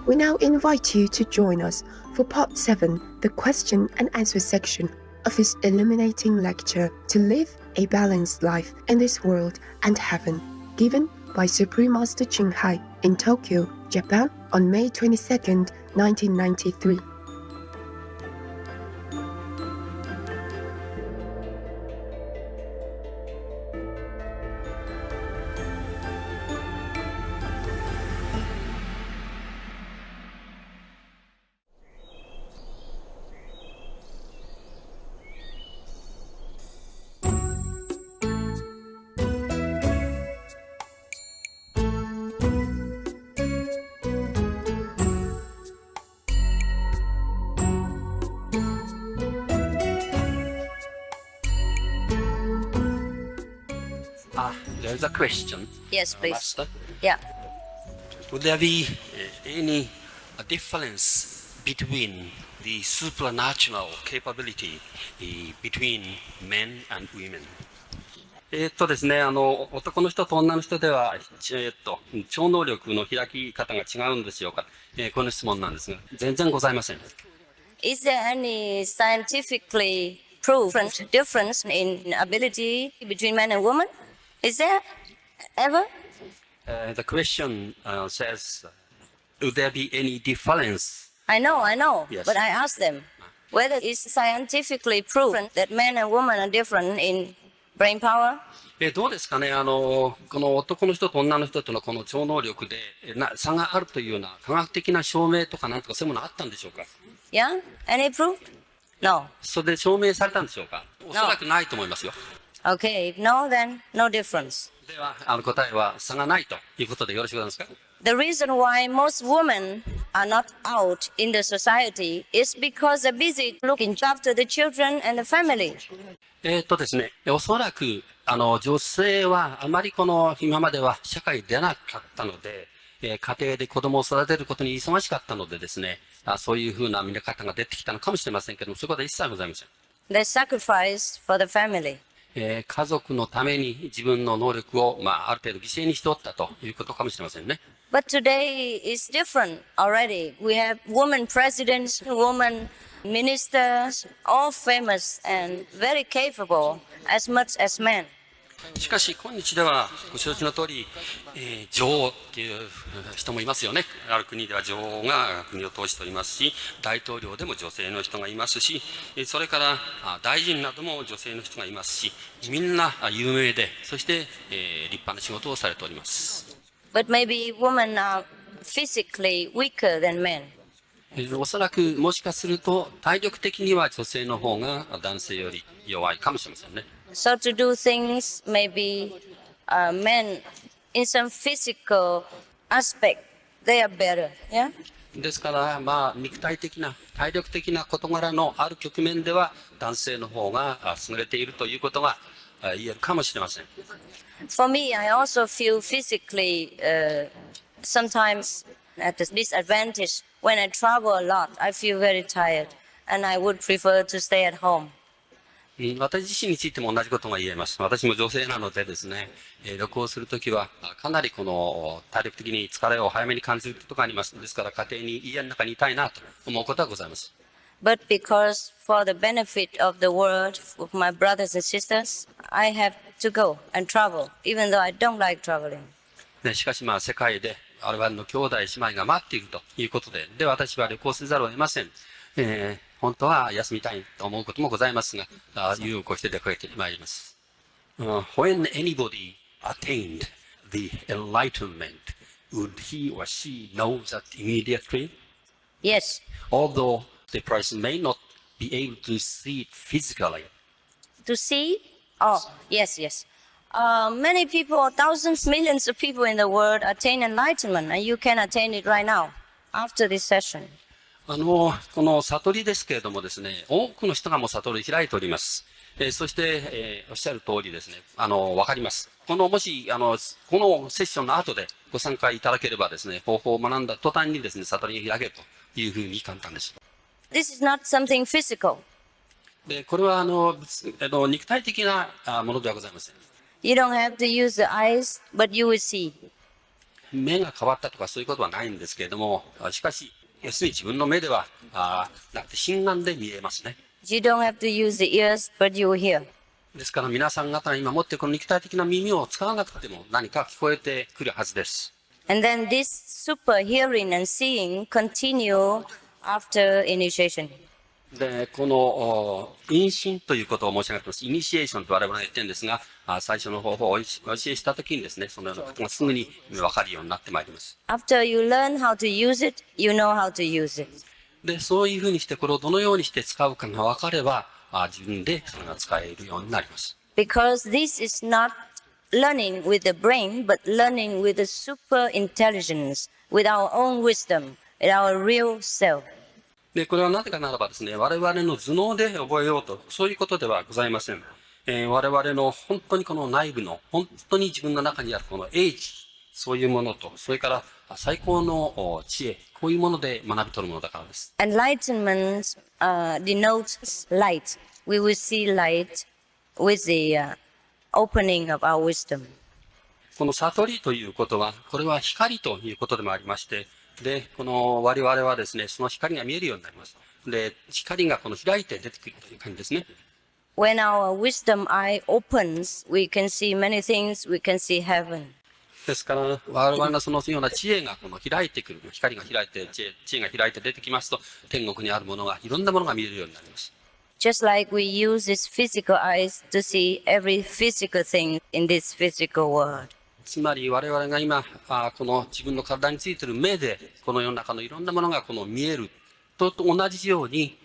We now invite you to join us for Part 7, the question and answer section of his illuminating lecture, To Live a Balanced Life in This World and Heaven, given by Supreme Master Thanh Hải in Tokyo, Japan on May 22nd, 1993. There's a question. Yes, please. Master. Yeah. Would there be any difference between the supernatural capability between men and women? ですね、男の人と女の人では、超能力の開き方が違うんでしょうか、この質問なんですが、全然ございません。Is there any scientifically proven difference in ability between men and women? Is there ever? The question says, would there be any difference? I know. Yes. But I asked them whether it's scientifically proven that men and women are different in brain power. どうですかね、この男の人と女の人とのこの超能力で差があるというような科学的な証明とかなんとかそういうものあったんでしょうか？ Yeah? Any proof? No. それで証明されたんでしょうか？おそらくないと思いますよ。Okay, if no, then no difference. では、答えは差がないということでよろしくお願いしますか？ The reason why most women are not out in the society is because they're busy looking after the children and the family. ですね、おそらく、女性はあまり今までは社会に出なかったので、家庭で子供を育てることに忙しかったのでですね、そういうふうな見方が出てきたのかもしれませんけども、そういうことは一切ございません。They sacrifice for the family. 家族のために自分の能力を、ある程度犠牲にしておったということかもしれませんね。But today is different already. We have women presidents, women ministers, all famous and very capable as much as men. しかし今日ではご承知の通り、女王っていう人もいますよね。ある国では女王が国を統治しておりますし、大統領でも女性の人がいますし、それから大臣なども女性の人がいますし、みんな有名で、そして立派な仕事をされております。But maybe women are physically weaker than men. おそらくもしかすると体力的には女性の方が男性より弱いかもしれませんね。So to do things, maybe men in some physical aspect, they are better. Yeah? ですから、肉体的な、体力的な事柄のある局面では男性の方が優れているということが言えるかもしれません。For me, I also feel physically sometimes at a disadvantage. When I travel a lot, I feel very tired, and I would prefer to stay at home. 私自身についても同じことが言えます。私も女性なのでですね、旅行するときはかなり体力的に疲れを早めに感じることがあります。ですから家庭に家の中にいたいなと思うことはございます。But because for the benefit of the world, of my brothers and sisters, I have to go and travel, even though I don't like traveling. しかし世界で我々の兄弟姉妹が待っているということで、私は旅行せざるを得ません。本当は休みたいと思うこともございますが、有を越して出かけてまいります。When anybody attained the enlightenment, would he or she know that immediately? Yes. Although the person may not be able to see it physically. To see? Oh, yes. Many people, thousands, millions of people in the world attain enlightenment, and you can attain it right now, after this session. この悟りですけれどもですね、多くの人がもう悟り開いております。そして、おっしゃる通りですね、わかります。もし、このセッションの後でご参加いただければですね、方法を学んだ途端にですね、悟りが開けるというふうに簡単です。This is not something physical. で、これは肉体的なものではございません。You don't have to use the eyes, but you will see. 目が変わったとかそういうことはないんですけれども、しかし、要するに自分の目では、なくて心眼で見えますね。You don't have to use the ears, but you will hear. ですから皆さん方が今持っているこの肉体的な耳を使わなくても何か聞こえてくるはずです。And then this super hearing and seeing continue after initiation. で、この、因心ということを申し上げています。イニシエーションと我々が言ってるんですが、最初の方法をお教えしたときにですね、そのようなことがすぐにわかるようになってまいります。After you learn how to use it, you know how to use it. で、そういうふうにしてこれをどのようにして使うかがわかれば、自分でそれが使えるようになります。Because this is not learning with the brain, but learning with the super intelligence, with our own wisdom, with our real self. で、これはなぜかならばですね、我々の頭脳で覚えようと、そういうことではございません。我々の本当にこの内部の、本当に自分の中にあるこの英知、そういうものと、それから最高の知恵、こういうもので学び取るものだからです。Enlightenment denotes light. We will see light with the opening of our wisdom. この悟りということは、これは光ということでもありまして、で、この我々はですね、その光が見えるようになります。で、光がこの開いて出てくるという感じですね。When our wisdom eye opens, we can see many things. We can see heaven. ですから、我々のそのような知恵がこの開いてくる、光が開いて、知恵が開いて出てきますと、天国にあるものが、いろんなものが見えるようになります。Just like we use these physical eyes to see every physical thing in this physical world. つまり我々が今、この自分の体についている目で、この世の中のいろんなものがこの見えると同じように、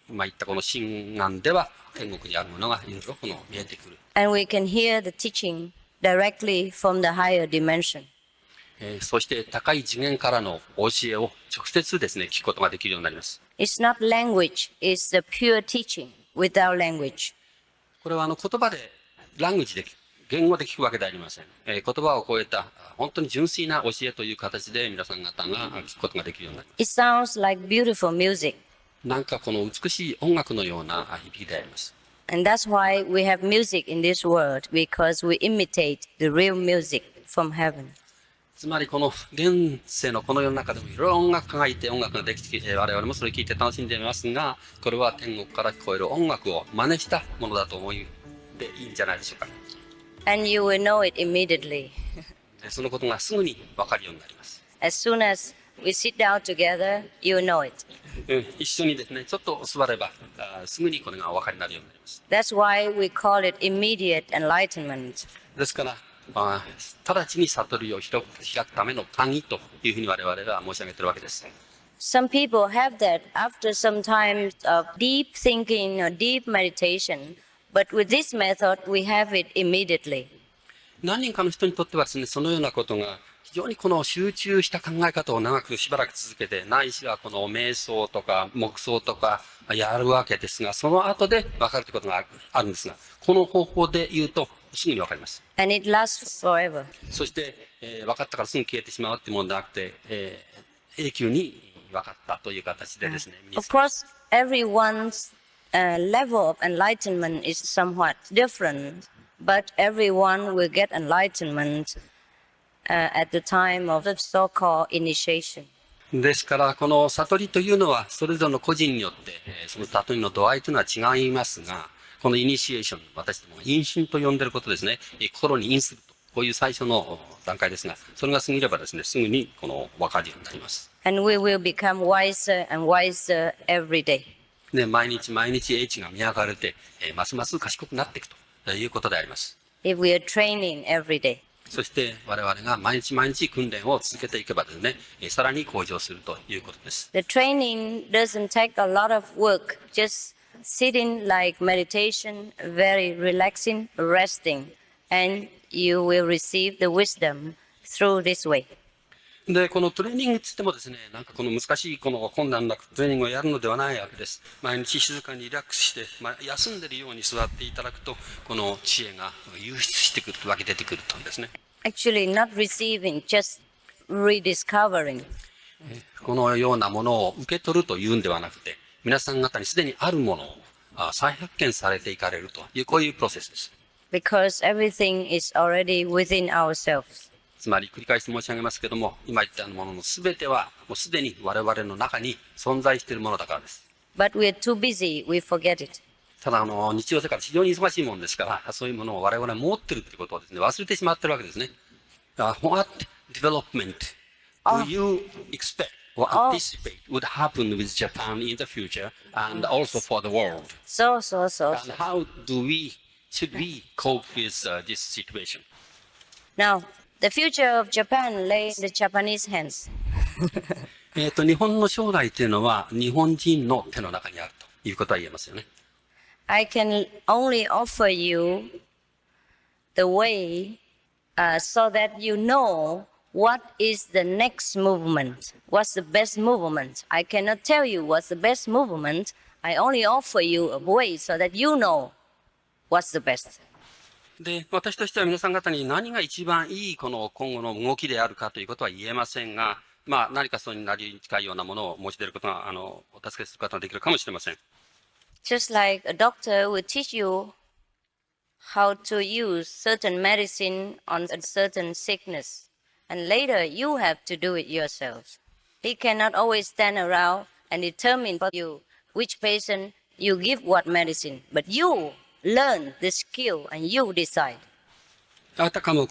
今言ったこの心眼では天国にあるものがいろいろこの見えてくる。And we can hear the teaching directly from the higher dimension. そして高い次元からの教えを直接ですね、聞くことができるようになります。It's not language, it's the pure teaching without language. これは言葉で、ラングージで、言語で聞くわけではありません。言葉を超えた、本当に純粋な教えという形で皆さん方が聞くことができるようになります。It sounds like beautiful music. なんかこの美しい音楽のような響きであります。And that's why we have music in this world, because we imitate the real music from heaven. つまりこの現世のこの世の中でもいろいろ音楽家がいて音楽ができて、我々もそれを聞いて楽しんでいますが、これは天国から聞こえる音楽を真似したものだと思いでいいんじゃないでしょうか。And you will know it immediately. そのことがすぐに分かるようになります。As soon as we sit down together, you know it. 一緒にですね、ちょっと座れば、すぐにこれがお分かりになるようになります。That's why we call it immediate enlightenment. ですから、直ちに悟りを開くための鍵というふうに我々は申し上げているわけです。Some people have that after some time of deep thinking or deep meditation, but with this method, we have it immediately. 何人かの人にとってはですね、そのようなことが非常にこの集中した考え方を長くしばらく続けて、ないしはこの瞑想とか黙想とかやるわけですが、その後で分かるということがあるんですが、この方法で言うとすぐに分かります。And it lasts forever. そして、分かったからすぐ消えてしまうってものではなくて、永久に分かったという形でですね。Of course, everyone's level of enlightenment is somewhat different, but everyone will get enlightenment at the time of the so-called initiation. ですから、この悟りというのは、それぞれの個人によって、その悟りの度合いというのは違いますが、このイニシエーション、私どもが因心と呼んでいることですね。心に因すると。こういう最初の段階ですが、それが過ぎればですね、すぐにこの分かるようになります。And we will become wiser and wiser every day. で、毎日毎日英知が磨かれて、ますます賢くなっていくということであります。If we are training every day. そして我々が毎日毎日訓練を続けていけばですね、さらに向上するということです。The training doesn't take a lot of work, just sitting like meditation, very relaxing, resting, and you will receive the wisdom through this way. で、このトレーニングって言ってもですね、なんかこの難しいこの困難なトレーニングをやるのではないわけです。毎日静かにリラックスして、休んでるように座っていただくと、この知恵が湧出してくる、湧き出てくるとですね。Actually, not receiving, just rediscovering. このようなものを受け取るというんではなくて、皆さん方にすでにあるものを再発見されていかれるという、こういうプロセスです。Because everything is already within ourselves. つまり繰り返し申し上げますけども、今言ったものの全てはもうすでに我々の中に存在しているものだからです。But we're too busy, we forget it. ただ日常生活非常に忙しいものですから、そういうものを我々は持っているということをですね、忘れてしまっているわけですね。What development do you expect or anticipate would happen with Japan in the future and also for the world? So. And how should we cope with this situation? Now, the future of Japan lays in the Japanese hands. 日本の将来というのは日本人の手の中にあるということは言えますよね。I can only offer you the way so that you know what is the next movement, what's the best movement. I cannot tell you what's the best movement. I only offer you a way so that you know what's the best. で、私としては皆さん方に何が一番いいこの今後の動きであるかということは言えませんが、何かそれになりに近いようなものを申し出ることが、お助けすることができるかもしれません。Just like a doctor will teach you how to use certain medicine on a certain sickness, and later you have to do it yourself. He cannot always stand around and determine for you which patient you give what medicine, but you learn the skill and you decide. あたかも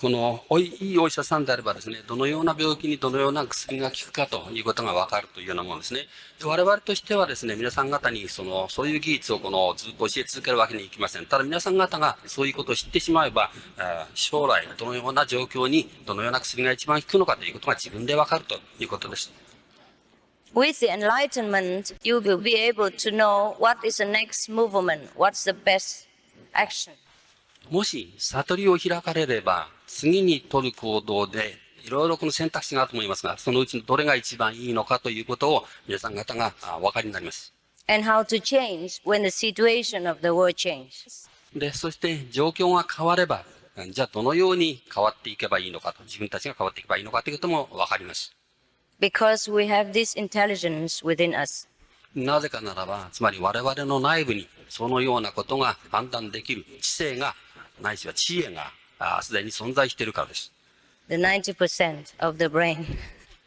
いいお医者さんであればですね、どのような病気にどのような薬が効くかということがわかるというようなものですね。で我々としてはですね、皆さん方にそういう技術をずっと教え続けるわけにいきません。ただ皆さん方がそういうことを知ってしまえば、将来どのような状況にどのような薬が一番効くのかということが自分でわかるということです。With the enlightenment, you will be able to know what is the next movement, what's the best action. もし悟りを開かれれば、次に取る行動で、いろいろこの選択肢があると思いますが、そのうちのどれが一番いいのかということを皆さん方がお分かりになります。And how to change when the situation of the world changes. で、そして状況が変われば、じゃあどのように変わっていけばいいのかと、自分たちが変わっていけばいいのかということも分かります。Because we have this intelligence within us. なぜかならば、つまり我々の内部にそのようなことが判断できる知性が、ないしは知恵がすでに存在しているからです。The 90% of the brain.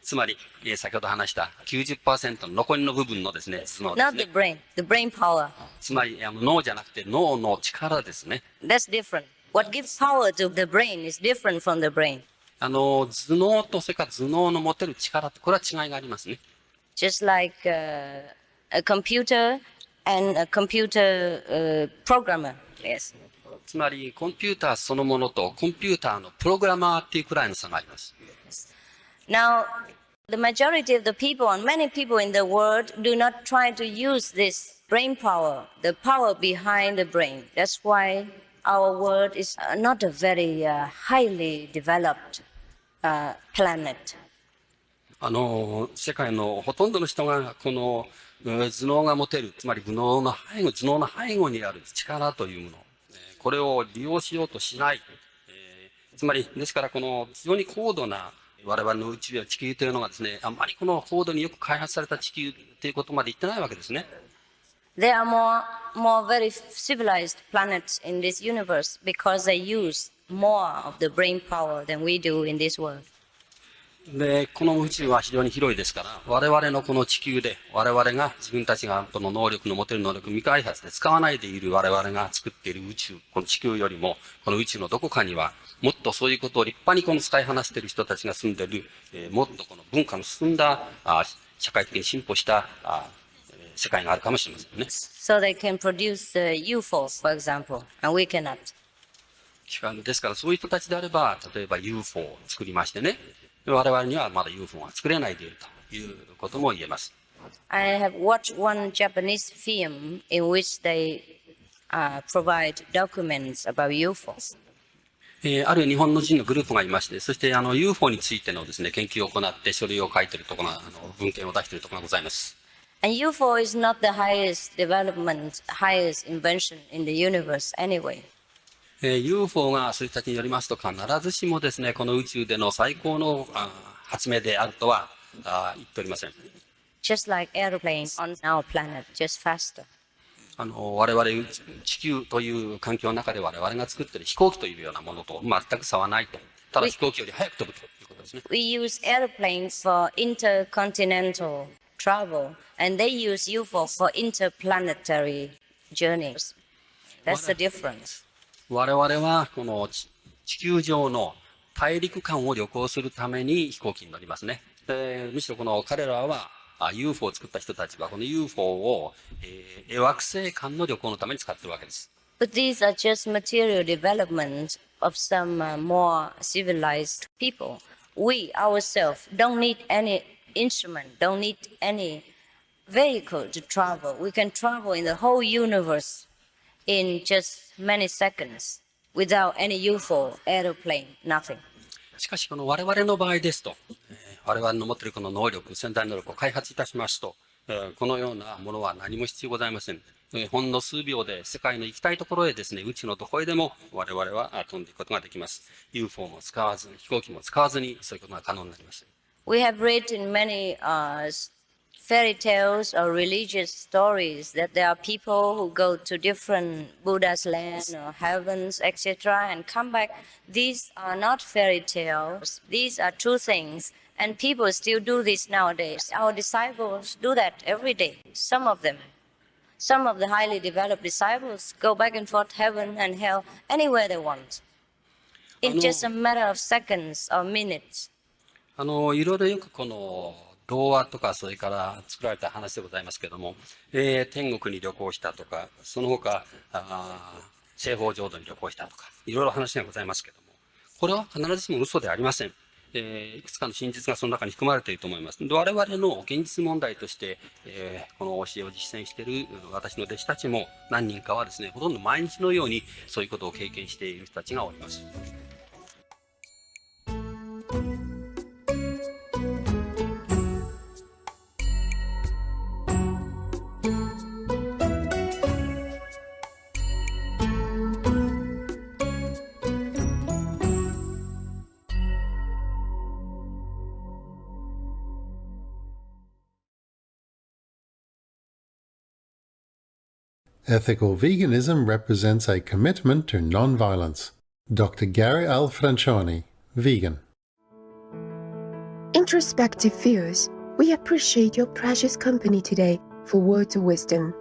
つまり、先ほど話した 90% の残りの部分のですね、頭脳です Not ね。 the brain, the brain power. つまり、脳じゃなくて脳の力ですね。That's different. What gives power to the brain is different from the brain. 頭脳とそれから頭脳の持てる力って、これは違いがありますね。Just like a computer and a computer programmer. Yes. つまり、コンピューターそのものとコンピューターのプログラマーっていうくらいの差があります。Now, the majority of the people and many people in the world do not try to use this brain power, the power behind the brain. That's why our world is not a very highly developed planet. 世界のほとんどの人がこの頭脳が持てる、つまり頭脳の背後にある力というもの、これを利用しようとしない。つまり、ですからこの非常に高度な我々の宇宙や地球というのがですね、あんまりこの高度によく開発された地球ということまで言ってないわけですね。There are more very civilized planets in this universe because they use more of the brain power than we do in this world. で、この宇宙は非常に広いですから、我々のこの地球で、我々が自分たちがこの能力の持てる能力未開発で使わないでいる我々が作っている宇宙、この地球よりも、この宇宙のどこかには、もっとそういうことを立派にこの使いこなしている人たちが住んでいる、もっとこの文化の進んだ、社会的に進歩した世界があるかもしれませんね。So they can produce UFOs, for example, and we cannot. ですからそういう人たちであれば、例えば UFO を作りましてね、我々にはまだ UFO が作れないでいるということも言えます。I have watched one Japanese film in which they provide documents about UFOs. ある日本の人のグループがいまして、そしてUFO についてのですね、研究を行って書類を書いているところが、文献を出しているところがございます。And UFO is not the highest development, highest invention in the universe anyway. UFO がそういう人たちによりますと、必ずしもですね、この宇宙での最高の発明であるとは言っておりません。Just like airplanes on our planet, just faster. 我々地球という環境の中で我々が作っている飛行機というようなものと全く差はないと。ただ飛行機より早く飛ぶということですね。We use airplanes for intercontinental travel, and they use UFO for interplanetary journeys. That's the difference. 我々はこの地球上の大陸間を旅行するために飛行機に乗りますね。むしろこの彼らはUFO を作った人たちはこの UFO を、惑星間の旅行のために使ってるわけです。But these are just material development of some more civilized people. We ourselves don't need any instrument, don't need any vehicle to travel. We can travel in the whole universe in just many seconds without any UFO, aeroplane, nothing. しかしこの我々の場合ですと、我々の持っているこの能力、潜在能力を開発いたしますと、このようなものは何も必要ございません。ほんの数秒で世界の行きたいところへですね、宇宙のどこへでも我々は飛んでいくことができます。UFO も使わずに、飛行機も使わずに、そういうことが可能になります。We have read in many fairy tales or religious stories that there are people who go to different Buddha's land or heavens, etc., and come back. These are not fairy tales. These are true things. And people still do this nowadays. Our disciples do that every day, some of them. Some of the highly developed disciples go back and forth heaven and hell anywhere they want. In just a matter of seconds or minutes. いろいろよくこの童話とかそれから作られた話でございますけれども、天国に旅行したとか、その他、西方浄土に旅行したとか、いろいろ話がございますけれども、これは必ずしも嘘でありません。いくつかの真実がその中に含まれていると思います。我々の現実問題として、この教えを実践している私の弟子たちも何人かはですね、ほとんど毎日のようにそういうことを経験している人たちがおります。Ethical veganism represents a commitment to non-violence. Dr. Gary L. Francioni, vegan. Introspective viewers, we appreciate your precious company today for words of wisdom.